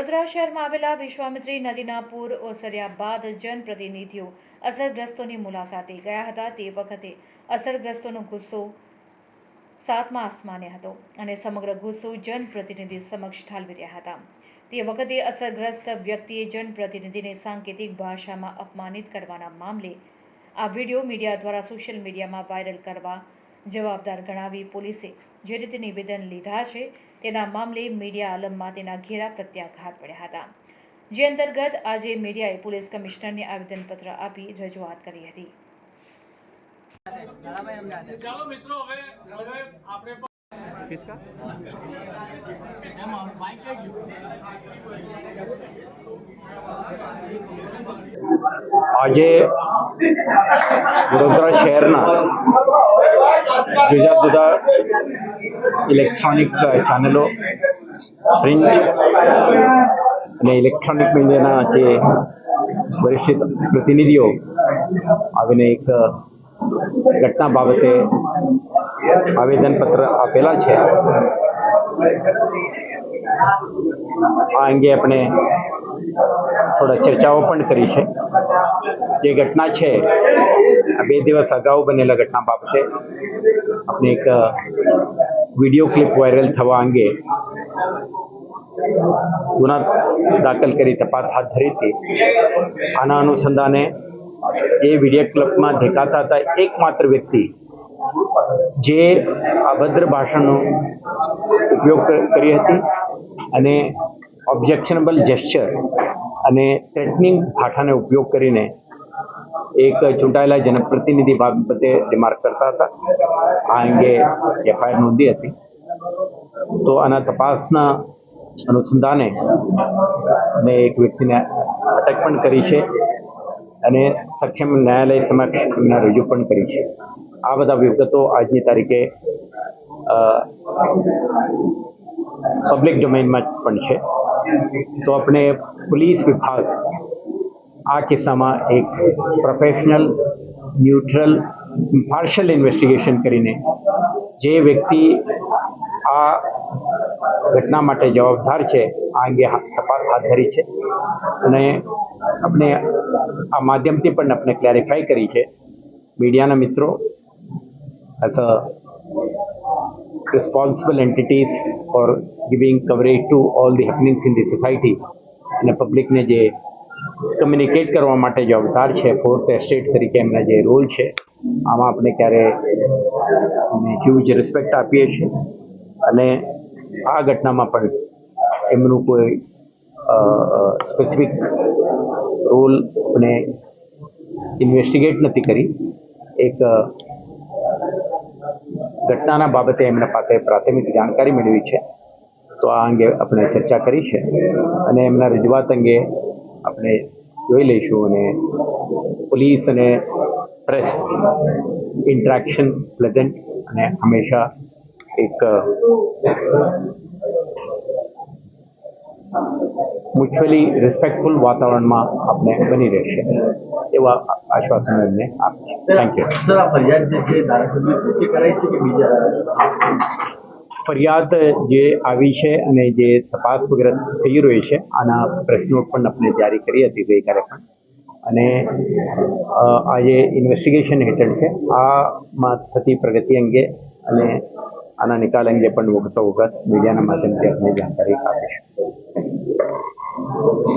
વડોદરા શહેરમાં આવેલા વિશ્વામિત્રી નદીના પૂર ઓસર્યા બાદ જનપ્રતિનિધિઓ અસરગ્રસ્તોની મુલાકાતે ગયા હતા। તે વખતે અસરગ્રસ્તોનો ગુસ્સો સાતમા આસમાને હતો અને સમગ્ર ગુસ્સો જનપ્રતિનિધિ સમક્ષ ઠાલવી રહ્યા હતા। તે વખતે અસરગ્રસ્ત વ્યક્તિએ જનપ્રતિનિધિને સાંકેતિક ભાષામાં અપમાનિત કરવાના મામલે આ વિડીયો મીડિયા દ્વારા સોશિયલ મીડિયામાં વાયરલ કરવા જવાબદાર ગણાવી પોલીસે જે રીતે નિવેદન લીધા છે તેના મામલે મીડિયા આલમમાં તેના ઘેરા પ્રત્યાઘાત પડ્યા હતા, જે અંતર્ગત આજે મીડિયાએ પોલીસ કમિશનરને આવેદનપત્ર આપી રજૂઆત કરી હતી। આજે વડોદરા શહેરના જુદા જુદા ઇલેક્ટ્રોનિક ચેનલો, પ્રિન્ટ અને ઇલેક્ટ્રોનિક મીડિયાના જે વરિષ્ઠ પ્રતિનિધિઓ આવીને એક ઘટના બાબતે આવેદનપત્ર આપેલા છે। આ અંગે આપણે થોડા ચર્ચાઓ પણ કરી છે। જે ઘટના છે 2 દિવસ અગાઉ બનેલા ઘટના બાબતે આપણે એક વિડીયો ક્લિપ વાયરલ થવા અંગે ગુના દાખલ કરી તપાસ હાથ ધરી હતી। આના અનુસંધાને એ વિડીયો ક્લિપમાં દેખાતા હતા એકમાત્ર વ્યક્તિ જે અભદ્ર ભાષાનો ઉપયોગ કરી હતી અને ઓબ્જેક્શનેબલ જેસ્ચર અને થ્રેટનિંગ ભાષાનો ઉપયોગ કરીને એક ચૂંટાયેલા જનપ્રતિનિધિ બાબતે રિમાર્ક કરતા હતા। આ અંગે એફઆઈઆર નોંધી હતી। તો આના તપાસના અનુસંધાને મેં એક વ્યક્તિને અટક પણ કરી છે અને સક્ષમ ન્યાયાલય સમક્ષ એમને રજૂ પણ કરી છે। આ બધા વિગતો આજની તારીખે પબ્લિક ડોમેઇનમાં પણ છે। તો આપણે પોલીસ વિભાગ આ કિસ્સામાં એક પ્રોફેશનલ, ન્યુટ્રલ, ઇમ્પાર્શિયલ ઇન્વેસ્ટિગેશન કરીને જે વ્યક્તિ આ ઘટના માટે જવાબદાર છે આ અંગે તપાસ હાથ ધરી છે અને આપણે આ માધ્યમથી પણ આપણે ક્લેરિફાઈ કરી છે મીડિયાના મિત્રો as a responsible entities for giving coverage to all the happenings in the society અને પબ્લિકને જે કમ્યુનિકેટ કરવા માટે જવાબદાર છે ફોર્થ એસ્ટેટ તરીકે એમના જે રોલ છે આમાં આપણે ક્યારે હ્યુજ રિસ્પેક્ટ આપીએ છીએ અને આ ઘટનામાં પણ એમનું કોઈ સ્પેસિફિક રોલ આપણે ઇન્વેસ્ટિગેટ નથી કરી। એક ઘટનાના બાબતે એમના પાસે પ્રાથમિક જાણકારી મેળવી છે તો આ અંગે આપણે ચર્ચા કરી છે અને એમના રજૂઆત અંગે આપણે જોઈ લઈશું અને પોલીસ અને પ્રેસ ઇન્ટરેક્શન પ્લેઝન્ટ અને હંમેશા એક મ્યુચ્યુઅલી રિસ્પેક્ટફુલ વાતાવરણમાં આપણે બની રહેશે એવા આશ્વાસનો એમને આપે છે। Thank you sir. આ ફરિયાદ જે છે ધારાસભ્ય કરાઈ છે કે બીજા? ફરિયાદ જે આવી છે અને જે તપાસ વગેરે થઈ રહી છે આના પ્રેસ નોટ પણ આપણે જારી કરી હતી ગઈકાલે પણ અને આજે ઇન્વેસ્ટિગેશન હેઠળ છે। આમાં થતી પ્રગતિ અંગે અને આના નિકાલ અંગે પણ વખતો વખત મીડિયાના માધ્યમથી આપણે જાણકારી આપીશું।